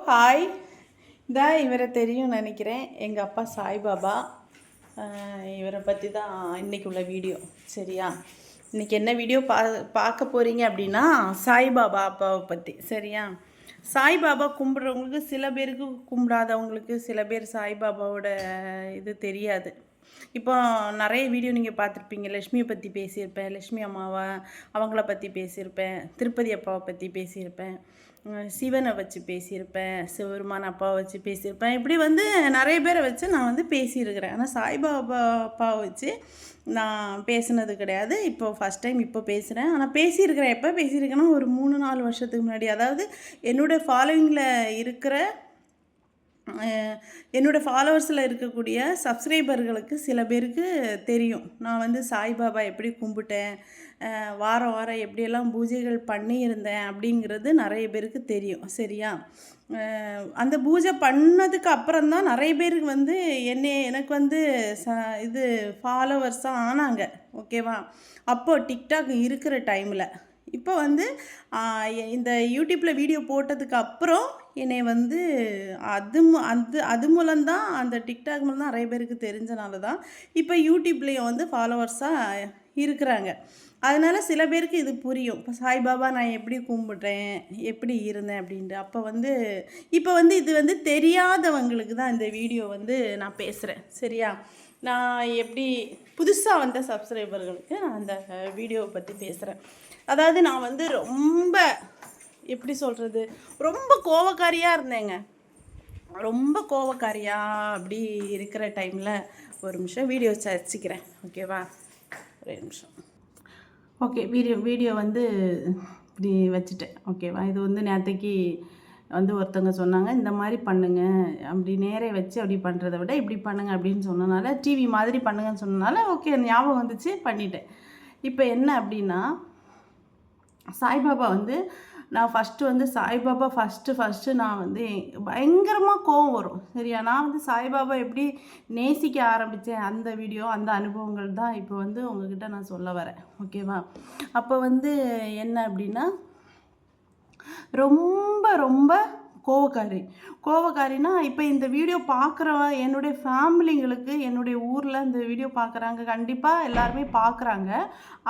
Hi. இவரை தெரியும் நினைக்கிறேன். எங்கள் அப்பா சாய்பாபா. இவரை பற்றி தான் இன்றைக்கி உள்ள வீடியோ. சரியா? இன்றைக்கி என்ன வீடியோ பார்க்க போகிறீங்க அப்படின்னா சாய்பாபா அப்பாவை பற்றி. சரியா? சாய்பாபா கும்பிட்றவங்களுக்கு சில பேருக்கு, கும்பிடாதவங்களுக்கு சில பேர் சாய்பாபாவோட இது தெரியாது. இப்போ நிறைய வீடியோ நீங்கள் பார்த்துருப்பீங்க. லக்ஷ்மியை பற்றி பேசியிருப்பேன், லக்ஷ்மி அம்மாவை அவங்கள பற்றி பேசியிருப்பேன், திருப்பதி அப்பாவை பற்றி பேசியிருப்பேன், சிவனை வச்சு பேசியிருப்பேன், சிவருமான அப்பாவை வச்சு பேசியிருப்பேன். இப்படி நிறைய பேரை வச்சு நான் பேசியிருக்கிறேன். ஆனால் சாய்பாபா அப்பாவை வச்சு நான் பேசினது கிடையாது. இப்போ ஃபஸ்ட் டைம் இப்போ பேசுகிறேன். ஆனால் பேசியிருக்கிறேன். எப்போ பேசியிருக்கேன்னா ஒரு 3-4 வருஷத்துக்கு முன்னாடி. அதாவது என்னோடய ஃபாலோவிங்கில் இருக்கிற என்னோடய ஃபாலோவர்ஸில் இருக்கக்கூடிய சப்ஸ்கிரைபர்களுக்கு சில பேருக்கு தெரியும். நான் சாய்பாபா எப்படி கும்பிட்டேன், வாரம் வாரம் எப்படியெல்லாம் பூஜைகள் பண்ணியிருந்தேன் அப்படிங்கிறது நிறைய பேருக்கு தெரியும். சரியா? அந்த பூஜை பண்ணதுக்கு அப்புறம்தான் நிறைய பேருக்கு எனக்கு இது ஃபாலோவர்ஸாக ஆனாங்க. ஓகேவா? அப்போது டிக்டாக் இருக்கிற டைமில். இப்போ இந்த யூடியூப்பில் வீடியோ போட்டதுக்கு அப்புறம் என்னை அது மூலம்தான், அந்த டிக்டாக் மூலம் தான் நிறைய பேருக்கு தெரிஞ்சனால தான் இப்போ யூடியூப்லேயும் ஃபாலோவர்ஸாக இருக்கிறாங்க. அதனால் சில பேருக்கு இது புரியும். இப்போ சாய்பாபா நான் எப்படி கும்பிட்றேன், எப்படி இருந்தேன் அப்படின்ட்டு. இப்போ இது தெரியாதவங்களுக்கு தான் இந்த வீடியோ நான் பேசுகிறேன். சரியா? நான் எப்படி புதுசாக வந்த சப்ஸ்கிரைபர்களுக்கு நான் அந்த வீடியோவை பற்றி பேசுகிறேன். அதாவது நான் ரொம்ப எப்படி சொல்கிறது, ரொம்ப கோவக்காரியாக இருந்தேங்க. ரொம்ப கோவக்காரியாக அப்படி இருக்கிற டைமில் ஒரு நிமிஷம் வீடியோ வச்சுக்கிறேன். ஓகேவா? ஒரு நிமிஷம். ஓகே, வீடியோ இப்படி வச்சுட்டேன். ஓகேவா? இது நேற்றுக்கு ஒருத்தவங்க சொன்னாங்க, இந்த மாதிரி பண்ணுங்க, அப்படி நேரே வச்சு அப்படி பண்ணுறதை விட இப்படி பண்ணுங்க அப்படின்னு சொன்னனால, டிவி மாதிரி பண்ணுங்கன்னு சொன்னனால ஓகே ஞாபகம் வந்துச்சு, பண்ணிட்டேன். இப்போ என்ன அப்படின்னா, சாய்பாபா நான் ஃபஸ்ட்டு சாய்பாபா ஃபஸ்ட்டு நான் பயங்கரமாக கோவம் வரும். சரியா? நான் சாய்பாபா எப்படி நேசிக்க ஆரம்பித்தேன், அந்த வீடியோ, அந்த அனுபவங்கள் தான் இப்போ உங்ககிட்ட நான் சொல்ல வரேன். ஓகேவா? அப்போ என்ன அப்படின்னா, ரொம்ப ரொம்ப கோவக்காரினா, இப்போ இந்த வீடியோ பார்க்குறவன் என்னுடைய ஃபேமிலிங்களுக்கு, என்னுடைய ஊரில் இந்த வீடியோ பார்க்குறாங்க, கண்டிப்பாக எல்லாருமே பார்க்குறாங்க.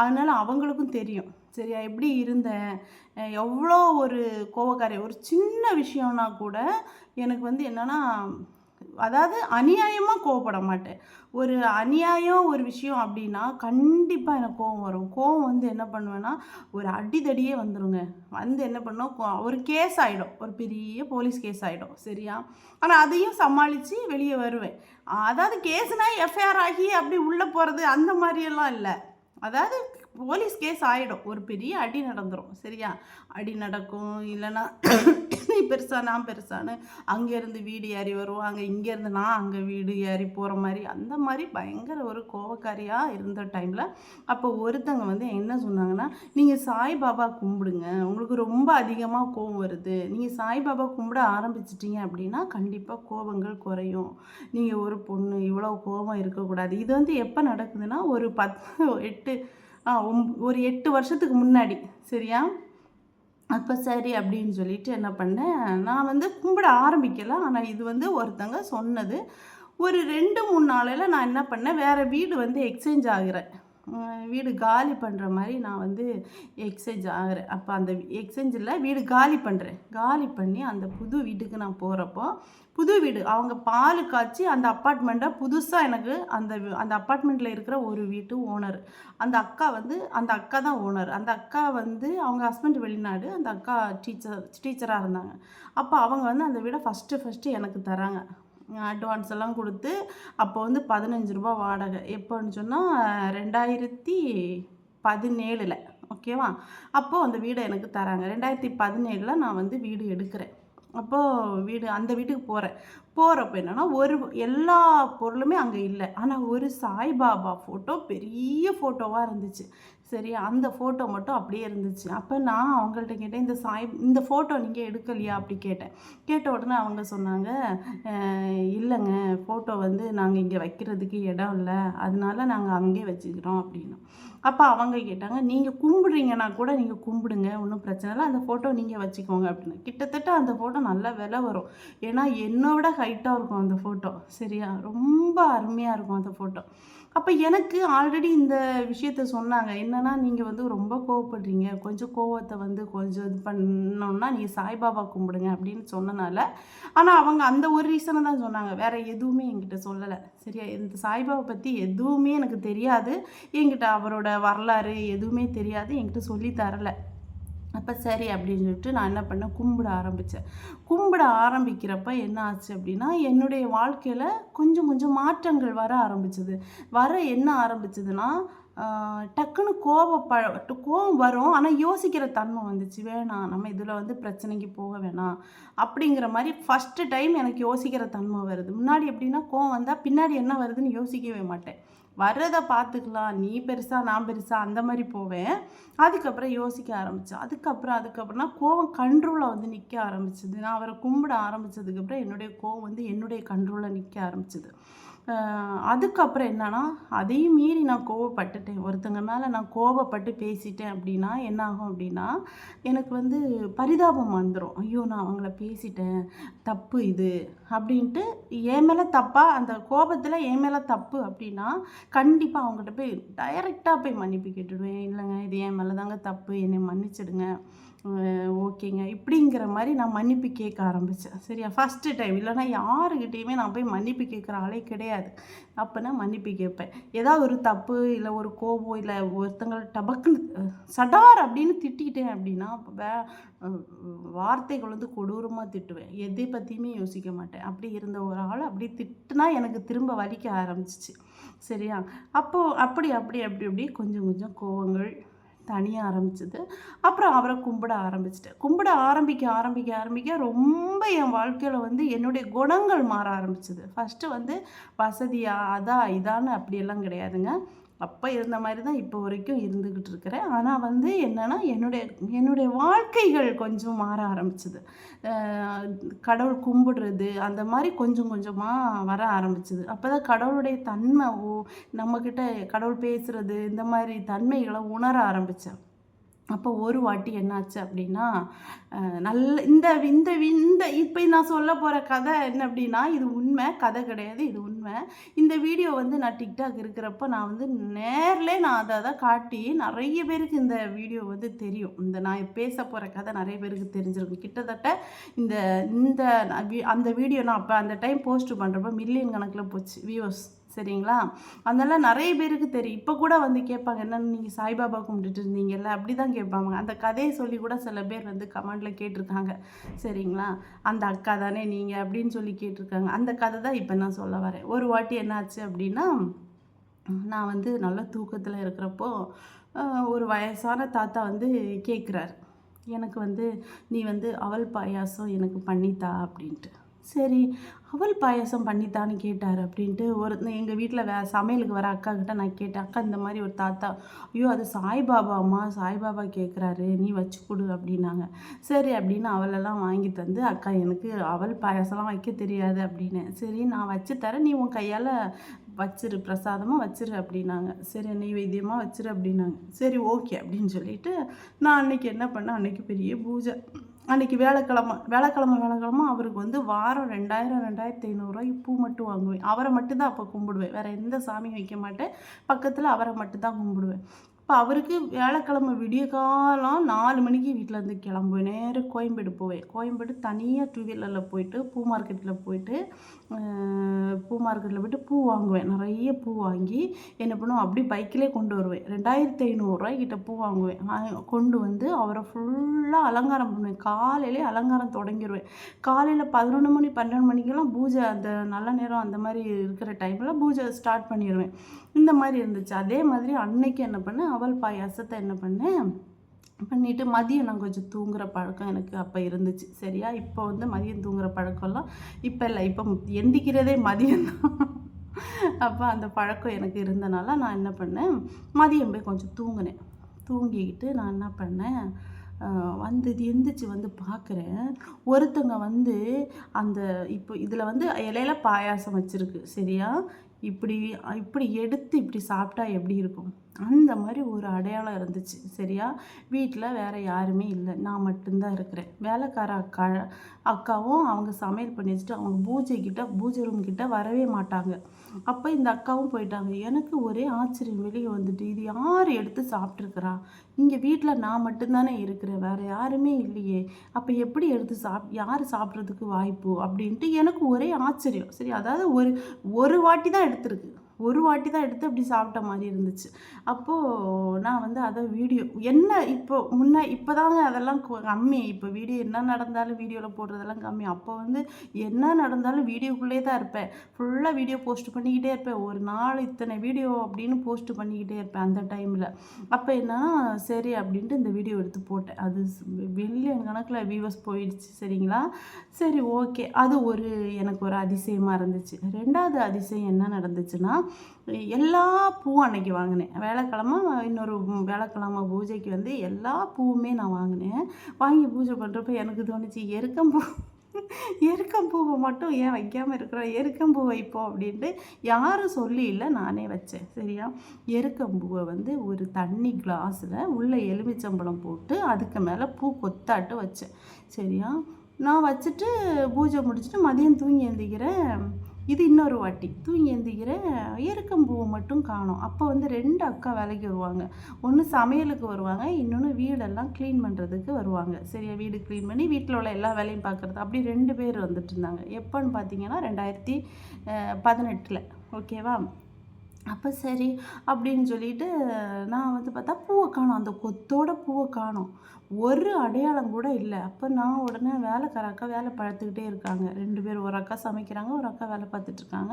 அதனால் அவங்களுக்கும் தெரியும். சரியா? எப்படி இருந்தேன், எவ்வளோ ஒரு கோவக்காரி. ஒரு சின்ன விஷயம்னா கூட எனக்கு என்னென்னா, அதாவது அநியாயமாக கோவப்பட மாட்டேன். ஒரு அநியாயம் ஒரு விஷயம் அப்படின்னா கண்டிப்பாக எனக்கு கோவம் வரும். கோவம் என்ன பண்ணுவேன்னா, ஒரு அடிதடியே வந்துடுங்க. என்ன பண்ணோம், ஒரு கேஸ் ஆகிடும், ஒரு பெரிய போலீஸ் கேஸ் ஆகிடும். சரியா? ஆனால் அதையும் சமாளித்து வெளியே வருவேன். அதாவது கேஸுனால் எஃப்ஐஆர் ஆகி அப்படி உள்ளே போகிறது அந்த மாதிரியெல்லாம் இல்லை. அதாவது போலீஸ் கேஸ் ஆகிடும், ஒரு பெரிய அடி நடந்துடும். சரியா? அடி நடக்கும், இல்லைன்னா நீ பெருசா நான் பெருசான்னு அங்கேருந்து வீடு ஏறி வருவாங்க, இங்கேருந்து நான் அங்கே வீடு ஏறி போகிற மாதிரி, அந்த மாதிரி பயங்கர ஒரு கோவக்காரியாக இருந்த டைமில் அப்போ ஒருத்தங்க என்ன சொன்னாங்கன்னா, நீங்கள் சாய்பாபா கும்பிடுங்க, உங்களுக்கு ரொம்ப அதிகமாக கோவம் வருது, நீங்கள் சாய்பாபா கும்பிட ஆரம்பிச்சிட்டிங்க அப்படின்னா கண்டிப்பாக கோபங்கள் குறையும், நீங்கள் ஒரு பொண்ணு இவ்வளோ கோபம் இருக்கக்கூடாது. இது எப்போ நடக்குதுன்னா, ஒரு 8 வருஷத்துக்கு முன்னாடி. சரியா? அப்போ சரி அப்படின்னு சொல்லிட்டு என்ன பண்ணேன், நான் கும்பிட ஆரம்பிக்கலை. ஆனால் இது ஒருத்தங்க சொன்னது. ஒரு 2-3 நாளையில் நான் என்ன பண்ணேன், வேறு வீடு எக்ஸ்சேஞ்ச் ஆகிறேன், வீடு காலி பண்ணுற மாதிரி நான் எக்ஸ்சேஞ்ச் ஆகிறேன். அப்போ அந்த எக்ஸ்சேஞ்சில் வீடு காலி பண்ணி அந்த புது வீட்டுக்கு நான் போகிறப்போ, புது வீடு அவங்க பால் காய்ச்சி அந்த அப்பார்ட்மெண்ட்டை புதுசாக எனக்கு அந்த அப்பார்ட்மெண்ட்டில் இருக்கிற ஒரு வீட்டு ஓனர், அந்த அக்கா தான் ஓனர். அந்த அக்கா அவங்க ஹஸ்பண்ட் வெளிநாடு, அந்த அக்கா டீச்சராக இருந்தாங்க. அப்போ அவங்க அந்த வீடை ஃபஸ்ட்டு எனக்கு தராங்க. அட்வான்ஸ் எல்லாம் கொடுத்து, அப்போ 15 ரூபா வாடகை. எப்போன்னு சொன்னால் 2017. ஓகேவா? அப்போது அந்த வீடை எனக்கு தராங்க. 2017 நான் வீடு எடுக்கிறேன். அப்போது அந்த வீட்டுக்கு போகிறப்போ என்னென்னா, எல்லா பொருளுமே அங்கே இல்லை. ஆனால் ஒரு சாய்பாபா ஃபோட்டோ, பெரிய ஃபோட்டோவாக இருந்துச்சு. சரியா? அந்த ஃபோட்டோ மட்டும் அப்படியே இருந்துச்சு. அப்போ நான் அவங்கள்ட்ட கேட்டேன், இந்த ஃபோட்டோ நீங்கள் எடுக்கலையா அப்படி கேட்டேன். கேட்ட உடனே அவங்க சொன்னாங்க, இல்லைங்க, ஃபோட்டோ நாங்கள் இங்கே வைக்கிறதுக்கு இடம் இல்லை, அதனால நாங்கள் அங்கேயே வச்சுக்கிறோம் அப்படின்னு. அப்போ அவங்க கேட்டாங்க, "நீங்கள் கும்பிடுறீங்கன்னா கூட நீங்கள் கும்பிடுங்க, ஒன்றும் பிரச்சனை இல்லை, அந்த ஃபோட்டோ நீங்கள் வச்சுக்கோங்க" அப்படின்னு. கிட்டத்தட்ட அந்த ஃபோட்டோ நல்ல விலை வரும். ஏன்னா என்னோட ஹைட்டாக இருக்கும் அந்த ஃபோட்டோ. சரியா? ரொம்ப அருமையாக இருக்கும் அந்த ஃபோட்டோ. அப்போ எனக்கு ஆல்ரெடி இந்த விஷயத்த சொன்னாங்க. என்னன்னா, "நீங்க வந்து ரொம்ப கோவப்படுறீங்க. கொஞ்சம் கோவத்த வந்து கொஞ்சம் இது பண்ணோம்னா, நீங்க சாய்பாபா கும்பிடுங்க" அப்படின்னு சொன்னனால, ஆனா அவங்க அந்த ஒரு ரீசன தான் சொன்னாங்க. வேற எதுவுமே என்கிட்ட சொல்லல. சரியா? இந்த சாய்பாபா பத்தி எதுவுமே எனக்கு தெரியாது. என்கிட்ட அவரோட வரலாறு எதுவுமே தெரியாது. என்கிட்ட சொல்லி தரல. அப்போ சரி அப்படின்னு சொல்லிட்டு நான் என்ன பண்ணேன், கும்பிட ஆரம்பித்தேன். கும்பிட ஆரம்பிக்கிறப்ப என்ன ஆச்சு அப்படின்னா, என்னுடைய வாழ்க்கையில் கொஞ்சம் கொஞ்சம் மாற்றங்கள் வர ஆரம்பிச்சது. என்ன ஆரம்பிச்சதுன்னா, டக்குன்னு கோபம் வரும். ஆனால் யோசிக்கிற தன்மை வந்துச்சு. வேணாம், நம்ம இதில் வந்து பிரச்சனைக்கு போக வேணாம் அப்படிங்கிற மாதிரி ஃபஸ்ட்டு டைம் எனக்கு யோசிக்கிற தன்மை வருது. முன்னாடி எப்படின்னா கோவம் வந்தால் பின்னாடி என்ன வருதுன்னு யோசிக்கவே மாட்டேன். வர்றத பார்த்துக்கலாம். நீ பெருசா, நான் பெருசா அந்த மாரி போவேன். அதுக்கப்புறம் யோசிக்க ஆரம்பிச்சேன். அதுக்கப்புறம்னா கோவம் கண்ட்ரோல்ல வந்து நிற்க ஆரம்பிச்சது. நான் அவர கும்பிட ஆரம்பிச்சதுக்கப்புறம் என்னுடைய கோவம் வந்து என்னுடைய கண்ட்ரோல்ல நிற்க ஆரம்பிச்சது. அதுக்கப்புறம் என்னன்னா, அதையும் மீறி நான் கோவப்பட்டுட்டேன். ஒருத்தங்க மேல நான் கோவப்பட்டு பேசிட்டேன் அப்படின்னா, என்ன ஆகும் அப்படின்னா, எனக்கு வந்து பரிதாபம் வந்துரும். ஐயோ! நான் அவங்கள பேசிட்டேன். தப்பு இது அப்படின்ட்டு என் மேல தப்பா அந்த கோபத்துல என் மேல தப்பு அப்படின்னா, கண்டிப்பா அவங்ககிட்ட போய் டைரக்ட்டா போய் மன்னிப்பு கேட்டுடுவேன். இல்லைங்க இது என் மேல தாங்க தப்பு. என்னை மன்னிச்சிடுங்க. ஓகேங்க. இப்படிங்கிற மாரி நான் மன்னிப்பு கேட்க ஆரம்பிச்சேன். சரியா? First time. இல்லைனா யாருக்கிட்டயுமே நான் போய் மன்னிப்பு கேட்குற ஆளே கிடையாது. அப்போனா மன்னிப்பு கேட்பேன். ஏதாவது ஒரு தப்பு, இல்லை ஒரு கோபம், இல்லை ஒருத்தங்கள டபக்குன்னு சடார் அப்படின்னு திட்டிட்டேன் அப்படின்னா, வே அ வார்த்தைகள் வந்து கொடூரமா திட்டுவேன். எதை பத்தியுமே யோசிக்க மாட்டேன். அப்படி இருந்த ஒரு ஆள அப்படி திட்டுனா எனக்கு திரும்ப வலிக்க ஆரம்பிச்சுச்சு. சரியா? அப்போ அப்படி கொஞ்சம் கொஞ்சம் கோவங்கள் தணிய ஆரம்பிச்சது. அப்புறம் அவர கும்பிட ஆரம்பிச்சுட்டேன். கும்பிட ஆரம்பிக்க ரொம்ப என் வாழ்க்கையில வந்து என்னுடைய குணங்கள் மாற ஆரம்பிச்சது. ஃபர்ஸ்ட்டு வந்து வசதியா, அதா, இதான்னு அப்படியெல்லாம் கிடையாதுங்க. அப்ப இருந்த மாரி தான் இப்போ வரைக்கும் இருந்துகிட்டு இருக்கிறேன். ஆனா வந்து என்னன்னா, என்னுடைய என்னுடைய வாழ்க்கைகள் கொஞ்சம் மாற ஆரம்பிச்சது. அ கடவுள் கும்பிடுறது, அந்த மாரி கொஞ்சம் கொஞ்சமா வர ஆரம்பிச்சது. அப்பதான் கடவுளுடைய தன்மை நம்மகிட்ட கடவுள் பேசுறது, இந்த மாரி தன்மைகள உணர ஆரம்பிச்சேன். அப்போ ஒரு வாட்டி என்னாச்சு அப்படின்னா, நல்ல இந்த இந்த இந்த இப்ப நான் சொல்ல போற கதை என்ன அப்படின்னா, இது உண்மை. கதை கிடையாது. இது உண்மை. இந்த வீடியோ வந்து நான் TikTok இருக்கிறப்ப நான் வந்து நான் அத காட்டி நெறைய பேருக்கு இந்த வீடியோ வந்து தெரியும். நான் பேச போற கதை நெறைய பேருக்கு தெரிஞ்சிருக்கும். கிட்டத்தட்ட இந்த இந்த அந்த வீடியோ நான் அப்ப அந்த டைம் போஸ்ட் பண்றப்ப மில்லியன் கணக்குல போச்சு வியூவர்ஸ். சரிங்களா? அதனால நெறைய பேருக்கு தெரியும். இப்ப கூட வந்து கேட்பாங்க, "என்னன்னு நீங்க சாய்பாபா கும்பிட்டுட்டு இருந்தீங்கல்ல?" அப்படிதான் கேட்பாங்க. அந்த கதைய சொல்லி கூட சில பேர் வந்து கமெண்ட்ல கேட்டிருக்காங்க. சரிங்களா? "அந்த அக்கா தானே நீங்க?" அப்படின்னு சொல்லி கேட்டிருக்காங்க. அந்த கதை தான் இப்ப நான் சொல்ல வரேன். ஒரு வாட்டி என்னாச்சு அப்படின்னா, நான் வந்து நல்ல தூக்கத்துல இருக்கிறப்போ, அ ஒரு வயசான தாத்தா வந்து கேட்குறாரு. எனக்கு வந்து, "நீ வந்து அவல் பாயாசம் எனக்கு பண்ணித்தா" அப்படின்ட்டு. சரி, அவல் பாயாசம் பண்ணித்தான்னு கேட்டாரு அப்படின்ட்டு எங்கள் வீட்டில் சமையலுக்கு வர அக்காக்கிட்ட நான் கேட்டேன். "அக்கா இந்த மாதிரி ஒரு தாத்தா, ஐயோ அது சாய்பாபாம்மா, சாய்பாபா கேட்குறாரு, நீ வச்சு கொடு" அப்படின்னாங்க. சரி அப்படின்னு அவலெல்லாம் வாங்கி தந்து, "அக்கா எனக்கு அவல் பாயாசம்லாம் வைக்க தெரியாது" அப்படின்னேன். "சரி நான் வச்சு தரேன், நீ உன் கையால் வச்சிரு, பிரசாதமாக வச்சிரு" அப்படின்னாங்க. சரி நெய்வேத்தியமாக வச்சிரு அப்படின்னாங்க. சரி ஓகே அப்படின்னு சொல்லிட்டு நான் அன்னைக்கு என்ன பண்ணேன், அன்னைக்கு பெரிய பூஜை. அன்னைக்கு வியாழக்கிழமை அவருக்கு வந்து வாரம் 2000, 2500 பூ மட்டும் வாங்குவேன். அவரை மட்டும் தான் அப்போ கும்பிடுவேன். வேற எந்த சாமியும் வைக்க மாட்டேன். பக்கத்துல அவரை மட்டும் தான் கும்பிடுவேன். அப்ப அவருக்கு வியாழக்கிழமை விடியகாலம் 4 மணிக்கு வீட்லருந்து கிளம்புவேன். நேரா கோயம்பேடு போவேன். கோயம்பேடு தனியா 2 வீலர்ல போயிட்டு பூ மார்க்கெட்ல போயிட்டு பூ வாங்குவேன். நெறைய பூ வாங்கி என்ன பண்ணுவேன், அப்படியே பைக்கிலே கொண்டு வருவேன். ரூ. 2500 கிட்ட பூ வாங்குவேன். கொண்டு வந்து அவரை ஃபுல்லா அலங்காரம் பண்ணுவேன். காலையிலே அலங்காரம் தொடங்கிருவேன். காலையில 11 மணி, 12 மணிக்கெல்லாம் பூஜை அந்த நல்ல நேரம் அந்த மாரி இருக்கிற டைம்ல பூஜை ஸ்டார்ட் பண்ணிருவேன். இந்த மாரி இருந்துச்சு. அதே மாதிரி அன்னைக்கு என்ன பண்ணேன், அவல் பாயாசத்த என்ன பண்ணேன் பண்ணிட்டு மதியம் நான் கொஞ்சம் தூங்குற பழக்கம் எனக்கு அப்போ இருந்துச்சு. சரியா? இப்போ வந்து மதியம் தூங்குற பழக்கம்லாம் இப்போ இல்ல. இப்போ எந்திக்கிறதே மதியம் தான். அப்போ அந்த பழக்கம் எனக்கு இருந்தனால நான் என்ன பண்ணேன், மதியம் போய் கொஞ்சம் தூங்குனேன். தூங்கிக்கிட்டு நான் என்ன பண்ணேன், வந்து எந்திரிச்சு வந்து பார்க்குறேன், ஒருத்தங்க வந்து அந்த இப்போ இதில வந்து இலையில பாயாசம் வச்சிருக்கு. சரியா? இப்படி இப்படி எடுத்து இப்படி சாப்பிட்டா எப்படி இருக்கும்? அந்த மாதிரி ஒரு அடையாளம் இருந்துச்சு. சரியா? வீட்டில் வேறு யாருமே இல்லை, நான் மட்டும்தான் இருக்கிறேன். வேலைக்கார அக்காவும் அவங்க சமையல் பண்ணி வச்சுட்டு அவங்க பூஜை ரூம் கிட்ட வரவே மாட்டாங்க. அப்போ இந்த அக்காவும் போயிட்டாங்க. எனக்கு ஒரே ஆச்சரியம், வெளியே வந்துட்டு இது யார் எடுத்து சாப்பிட்ருக்குறா? இங்கே வீட்டில் நான் மட்டும்தானே இருக்கிறேன், வேறு யாருமே இல்லையே, அப்போ எப்படி எடுத்து யார் சாப்பிட்றதுக்கு வாய்ப்பு அப்படின்ட்டு எனக்கு ஒரே ஆச்சரியம். சரி, அதாவது ஒரு ஒரு வாட்டி தான் எடுத்திருக்கு, ஒரு வாட்டி தான் எடுத்து அப்படி சாப்பிட்ட மாதிரி இருந்துச்சு. அப்போது நான் வந்து அதை வீடியோ என்ன இப்போ தாங்க அதெல்லாம் கம்மி. இப்போ வீடியோ என்ன நடந்தாலும் வீடியோவில் போடுறதெல்லாம் கம்மி. அப்போ வந்து என்ன நடந்தாலும் வீடியோக்குள்ளே தான் இருப்பேன். ஃபுல்லாக வீடியோ போஸ்ட் பண்ணிக்கிட்டே இருப்பேன். ஒரு நாள் இத்தனை வீடியோ அப்படின்னு போஸ்ட் பண்ணிக்கிட்டே இருப்பேன் அந்த டைமில். அப்போ என்னன்னா சரி அப்படின்ட்டு இந்த வீடியோ எடுத்து போட்டேன். அது மில்லியன் கணக்கில் வியூவர்ஸ் போயிடுச்சு. சரிங்களா? சரி, ஓகே. அது எனக்கு ஒரு அதிசயமாக இருந்துச்சு. 2வது அதிசயம் என்ன நடந்துச்சுன்னா, எல்லா பூவும் அன்னைக்கு வாங்கினேன். இன்னொரு வேலைக்கிழமை பூஜைக்கு வந்து எல்லா பூவுமே நான் வாங்கினேன். வாங்கி பூஜை பண்ணுறப்ப எனக்கு தோணுச்சு, எருக்கம்பூவை மட்டும் ஏன் வைக்காமல் இருக்கிறோம், எருக்கம்பூ வைப்போம் அப்படின்ட்டு. யாரும் சொல்லி இல்லை, நானே வச்சேன். சரியா? எருக்கம்பூவை வந்து ஒரு தண்ணி கிளாஸில் உள்ள எலுமிச்சம்பழம் போட்டு அதுக்கு மேலே பூ கொத்தாட்டு வச்சேன். சரியா? நான் வச்சுட்டு பூஜை முடிச்சுட்டு மதியம் தூங்கி எழுந்திக்கிறேன். இது இன்னொரு வாட்டி தூங்கி எழுந்திக்கிறேன், எருக்கம்பூவை மட்டும் காணோம். அப்போ வந்து 2 அக்கா வேலைக்கு வருவாங்க. ஒன்று சமையலுக்கு வருவாங்க, இன்னொன்று வீடெல்லாம் க்ளீன் பண்ணுறதுக்கு வருவாங்க. சரியா? வீடு க்ளீன் பண்ணி வீட்டில் உள்ள எல்லா வேலையும் பார்க்குறது. அப்படி 2 பேர் வந்துட்டு இருந்தாங்க. எப்போன்னு பார்த்தீங்கன்னா 2018. ஓகேவா? அப்போ சரி அப்படின்னு சொல்லிட்டு நான் வந்து பார்த்தா பூவை காணோம், அந்த கொத்தோட பூவை காணோம், ஒரு அடையாளம் கூட இல்லை. அப்போ நான் உடனே வேலைக்கார அக்கா வேலை பார்த்துக்கிட்டே இருக்காங்க. 2 பேர், ஒரு அக்கா சமைக்கிறாங்க, ஒரு அக்கா வேலை பார்த்துட்ருக்காங்க.